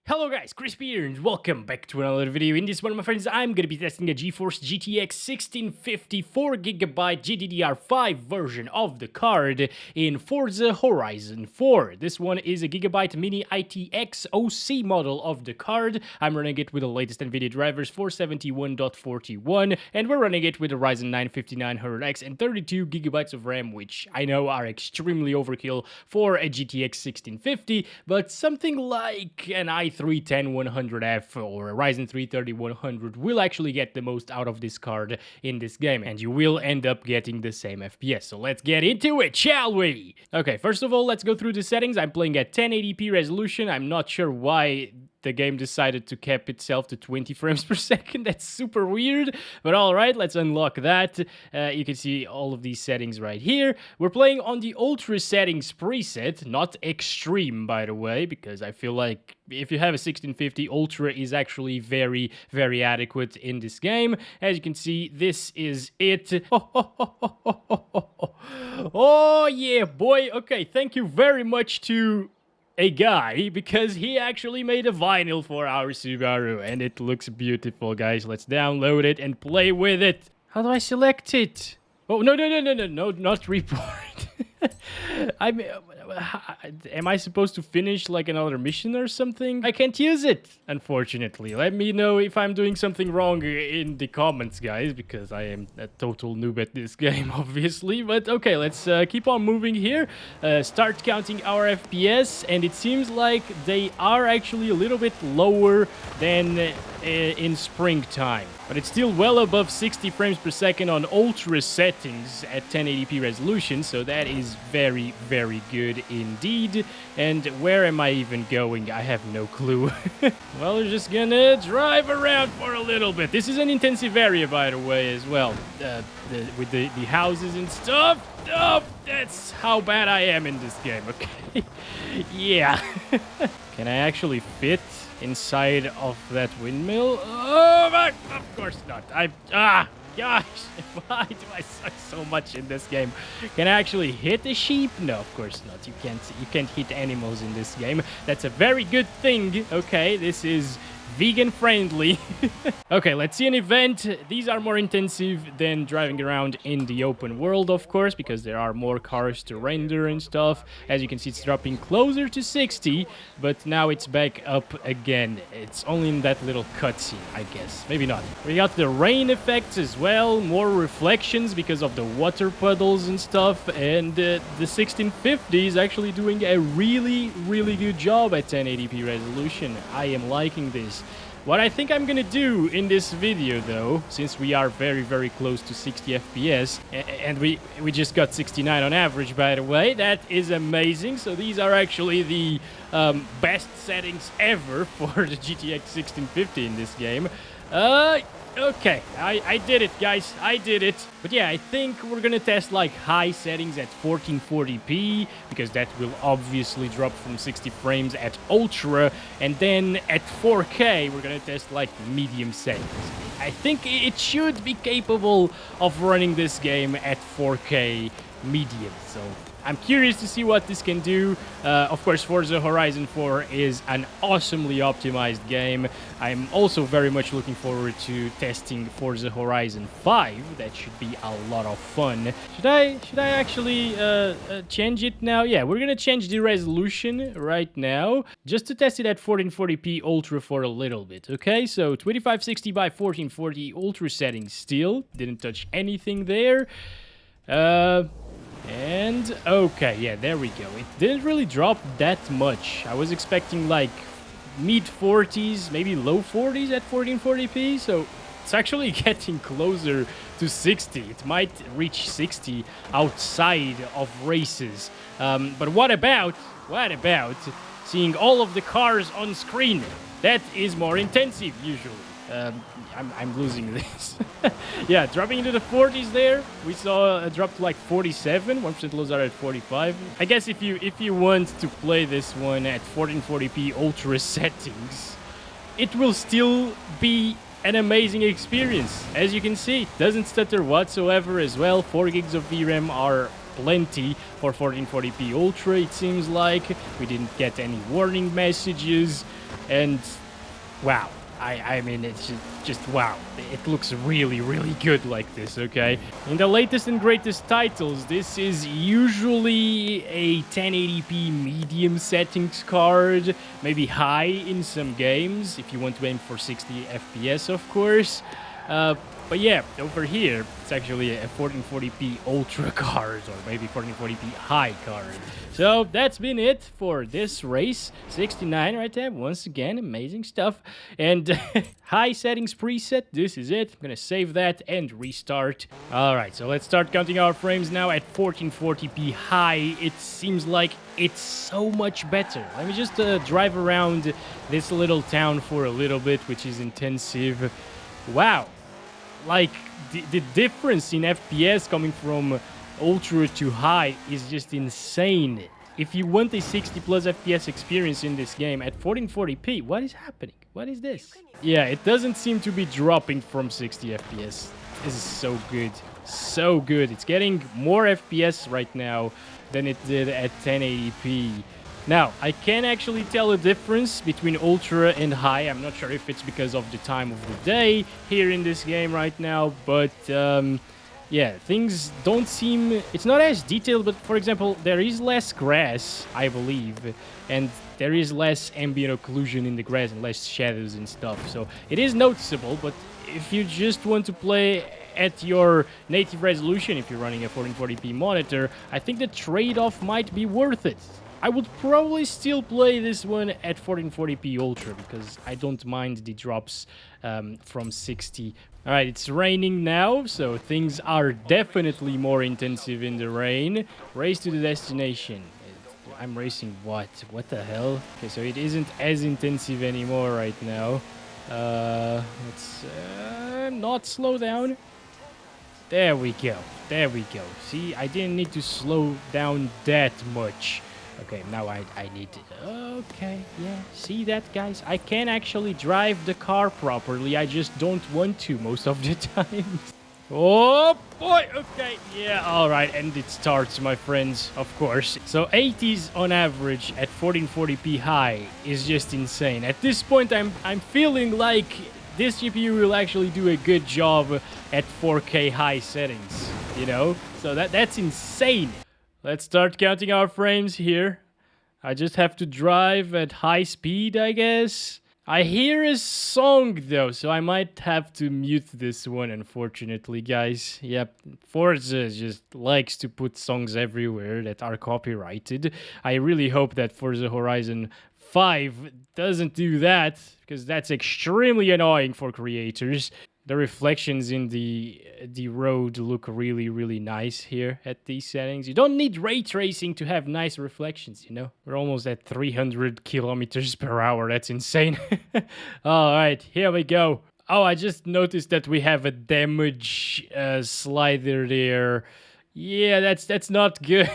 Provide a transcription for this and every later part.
Hello guys, Crispy here and welcome back to another video. In this one, my friends, I'm gonna be testing a GeForce GTX 1650 4GB GDDR5 version of the card in Forza Horizon 4. This one is a Gigabyte Mini ITX OC model of the card. I'm running it with the latest Nvidia drivers 471.41, and we're running it with a Ryzen 9 5900X and 32GB of RAM, which I know are extremely overkill for a GTX 1650, but something like an i3-10100F or a Ryzen 3 3100 will actually get the most out of this card in this game, and you will end up getting the same FPS. So let's get into it, shall we? Okay, first of all, let's go through the settings. I'm playing at 1080p resolution. I'm not sure why the game decided to cap itself to 20 frames per second. That's super weird, but all right, let's unlock that. You can see all of these settings right here. We're playing on the Ultra settings preset, not Extreme, by the way, because I feel like if you have a 1650, Ultra is actually very, very adequate in this game. As you can see, this is it. Oh yeah, boy. Okay, thank you very much to a guy, because he actually made a vinyl for our Subaru, and it looks beautiful, guys. Let's download it and play with it. How do I select it? Oh, no, not report. Am I supposed to finish like another mission or something? I can't use it, unfortunately. Let me know if I'm doing something wrong in the comments, guys, because I am a total noob at this game, obviously. But okay, let's keep on moving here. Start counting our FPS, and it seems like they are actually a little bit lower than in springtime, but it's still well above 60 frames per second on Ultra settings at 1080p resolution, so that is very, very good indeed. And where am I even going? I have no clue. Well, we're just gonna drive around for a little bit. This is an intensive area, by the way, as well, with the houses and stuff. Oh, that's how bad I am in this game, okay? Yeah. Can I actually fit inside of that windmill? Oh my, of course not. Gosh, why do I suck so much in this game? Can I actually hit a sheep? No, of course not. You can't hit animals in this game. That's a very good thing. Okay, this is vegan friendly. Okay, let's see an event. These are more intensive than driving around in the open world, of course, because there are more cars to render and stuff. As you can see, it's dropping closer to 60, but now it's back up again. It's only in that little cutscene, I guess. Maybe not. We got the rain effects as well, more reflections because of the water puddles and stuff, and the 1650 is actually doing a really, really good job at 1080p resolution. I am liking this. What I think I'm gonna do in this video, though, since we are very, very close to 60 FPS, and we just got 69 on average, by the way, that is amazing. So these are actually the best settings ever for the GTX 1650 in this game. Okay, I did it, guys. I did it. But yeah, I think we're gonna test like high settings at 1440p, because that will obviously drop from 60 frames at Ultra, and then at 4K we're gonna test like medium settings. I think it should be capable of running this game at 4K medium, so I'm curious to see what this can do. Of course, Forza Horizon 4 is an awesomely optimized game. I'm also very much looking forward to testing Forza Horizon 5. That should be a lot of fun. Should I actually change it now? Yeah, we're gonna change the resolution right now, just to test it at 1440p Ultra for a little bit, okay? So 2560 by 1440 Ultra settings still. Didn't touch anything there. And okay, yeah, there we go. It didn't really drop that much. I was expecting like mid 40s, maybe low 40s at 1440p, so it's actually getting closer to 60. It might reach 60 outside of races. But what about seeing all of the cars on screen? That is more intensive usually. I'm losing this. Yeah, dropping into the 40s there. We saw a drop to like 47. 1% lows are at 45. I guess if you want to play this one at 1440p Ultra settings, it will still be an amazing experience. As you can see, it doesn't stutter whatsoever as well. 4 gigs of VRAM are plenty for 1440p Ultra, it seems like. We didn't get any warning messages. And wow. I mean, it's just wow. It looks really, really good like this, okay? In the latest and greatest titles, this is usually a 1080p medium settings card, maybe high in some games, if you want to aim for 60 FPS, of course. But yeah, over here, it's actually a 1440p Ultra card, or maybe 1440p high card. So that's been it for this race. 69 right there, once again, amazing stuff. And high settings preset, this is it. I'm gonna save that and restart. All right, so let's start counting our frames now at 1440p high. It seems like it's so much better. Let me just drive around this little town for a little bit, which is intensive. Wow. Like, the difference in FPS coming from ultra to high is just insane. If you want a 60 plus FPS experience in this game at 1440p, what is happening? What is this? Yeah, it doesn't seem to be dropping from 60 FPS. This is so good. So good. It's getting more FPS right now than it did at 1080p. Now, I can actually tell a difference between Ultra and High. I'm not sure if it's because of the time of the day here in this game right now, but yeah, things don't seem... It's not as detailed, but for example, there is less grass, I believe, and there is less ambient occlusion in the grass and less shadows and stuff. So it is noticeable, but if you just want to play at your native resolution, if you're running a 1440p monitor, I think the trade-off might be worth it. I would probably still play this one at 1440p Ultra because I don't mind the drops from 60. Alright, it's raining now, so things are definitely more intensive in the rain. Race to the destination. I'm racing what? What the hell? Okay, so it isn't as intensive anymore right now. Let's not slow down. There we go. There we go. See, I didn't need to slow down that much. Okay, now I need to... Okay, yeah, see that, guys? I can actually drive the car properly. I just don't want to most of the time. Oh, boy! Okay, yeah, alright, and it starts, my friends, of course. So 80s on average at 1440p high is just insane. At this point, I'm feeling like this GPU will actually do a good job at 4K high settings, you know? So that's insane. Let's start counting our frames here. I just have to drive at high speed, I guess. I hear a song, though, so I might have to mute this one, unfortunately, guys. Yep, Forza just likes to put songs everywhere that are copyrighted. I really hope that Forza Horizon 5 doesn't do that, because that's extremely annoying for creators. The reflections in the road look really, really nice here at these settings. You don't need ray tracing to have nice reflections, you know? We're almost at 300 kilometers per hour. That's insane. All right, here we go. Oh, I just noticed that we have a damage slider there. Yeah, that's not good.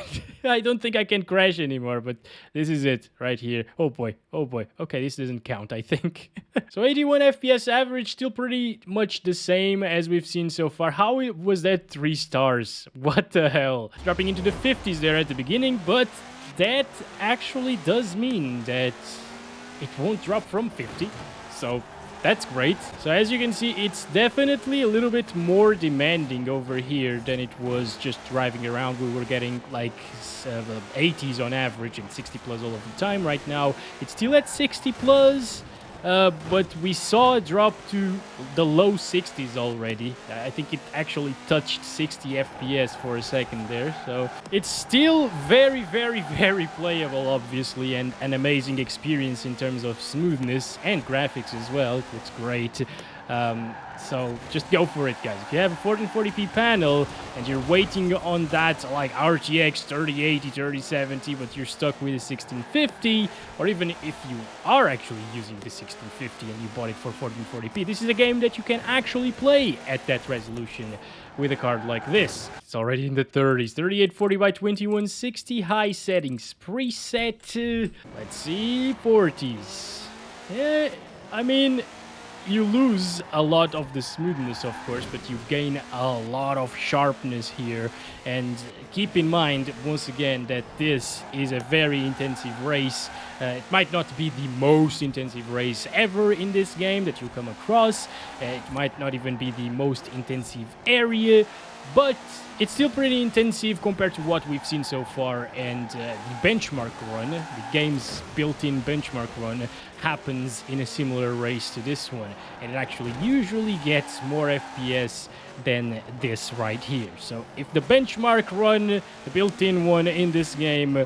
I don't think I can crash anymore, but this is it right here. Oh boy, oh boy. Okay, this doesn't count, I think. So 81 FPS average, still pretty much the same as we've seen so far. How was that 3 stars? What the hell? Dropping into the 50s there at the beginning, but that actually does mean that it won't drop from 50. So that's great. So as you can see, it's definitely a little bit more demanding over here than it was just driving around. We were getting like 80s on average and 60 plus all of the time. Right now, it's still at 60 plus. But we saw a drop to the low 60s already. I think it actually touched 60 FPS for a second there. So it's still very, very, very playable, obviously, and an amazing experience in terms of smoothness and graphics as well. It looks great. So just go for it, guys. If you have a 1440p panel and you're waiting on that like RTX 3080, 3070, but you're stuck with a 1650, or even if you are actually using the 1650 and you bought it for 1440p, this is a game that you can actually play at that resolution with a card like this. It's already in the 30s. 3840 by 2160 high settings preset. Let's see, 40s. Yeah, I mean, you lose a lot of the smoothness, of course, but you gain a lot of sharpness here. And keep in mind, once again, that this is a very intensive race. It might not be the most intensive race ever in this game that you'll come across. It might not even be the most intensive area, but it's still pretty intensive compared to what we've seen so far. And the benchmark run, the game's built-in benchmark run, happens in a similar race to this one, and it actually usually gets more FPS than this right here. So if the benchmark run, the built-in one in this game,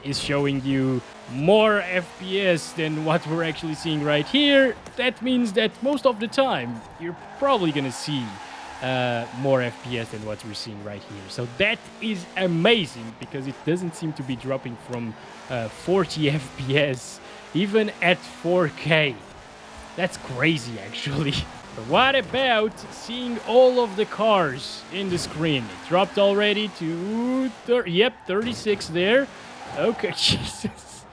is showing you more FPS than what we're actually seeing right here, that means that most of the time you're probably gonna see more FPS than what we're seeing right here. So that is amazing, because it doesn't seem to be dropping from 40 FPS even at 4K. That's crazy, actually. But what about seeing all of the cars in the screen? It dropped already to 36 there. Okay, Jesus.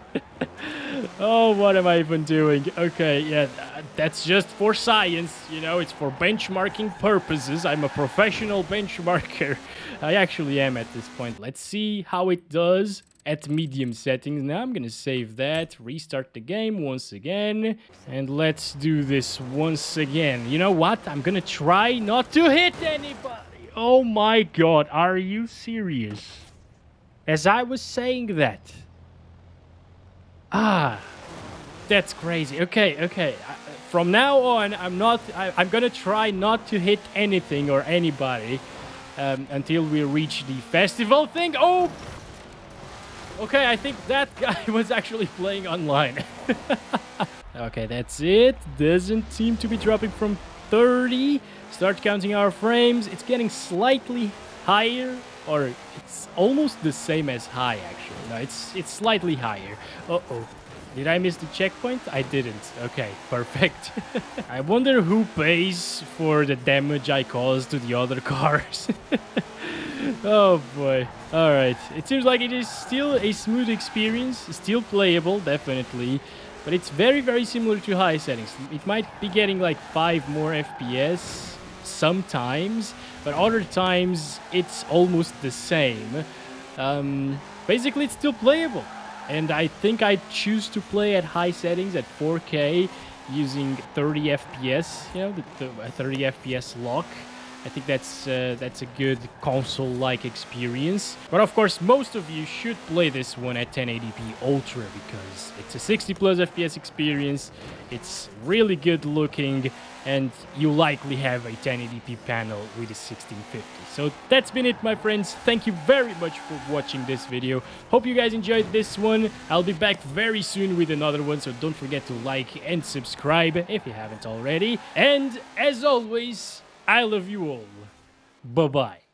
Oh, what am I even doing? Okay, yeah, that's just for science, you know, it's for benchmarking purposes. I'm a professional benchmarker. I actually am at this point. Let's see how it does at medium settings. Now I'm gonna save that, restart the game once again, and let's do this once again. You know what? I'm gonna try not to hit anybody. Oh my god, are you serious? As I was saying that. Ah, that's crazy. Okay. From now on, I'm gonna try not to hit anything or anybody until we reach the festival thing. Oh! Okay, I think that guy was actually playing online. Okay, that's it. Doesn't seem to be dropping from 30. Start counting our frames. It's getting slightly higher, or it's almost the same as high, actually. No, it's slightly higher. Uh-oh. Did I miss the checkpoint? I didn't. Okay, perfect. I wonder who pays for the damage I caused to the other cars. Oh boy. Alright. It seems like it is still a smooth experience. Still playable, definitely. But it's very, very similar to high settings. It might be getting like 5 more FPS sometimes, but other times it's almost the same. Basically, it's still playable. And I think I choose to play at high settings at 4K using 30 FPS, you know, the 30 FPS lock. I think that's a good console-like experience. But of course, most of you should play this one at 1080p Ultra, because it's a 60 plus FPS experience. It's really good looking, and you likely have a 1080p panel with a 1650. So that's been it, my friends. Thank you very much for watching this video. Hope you guys enjoyed this one. I'll be back very soon with another one, so don't forget to like and subscribe if you haven't already. And as always, I love you all. Bye-bye.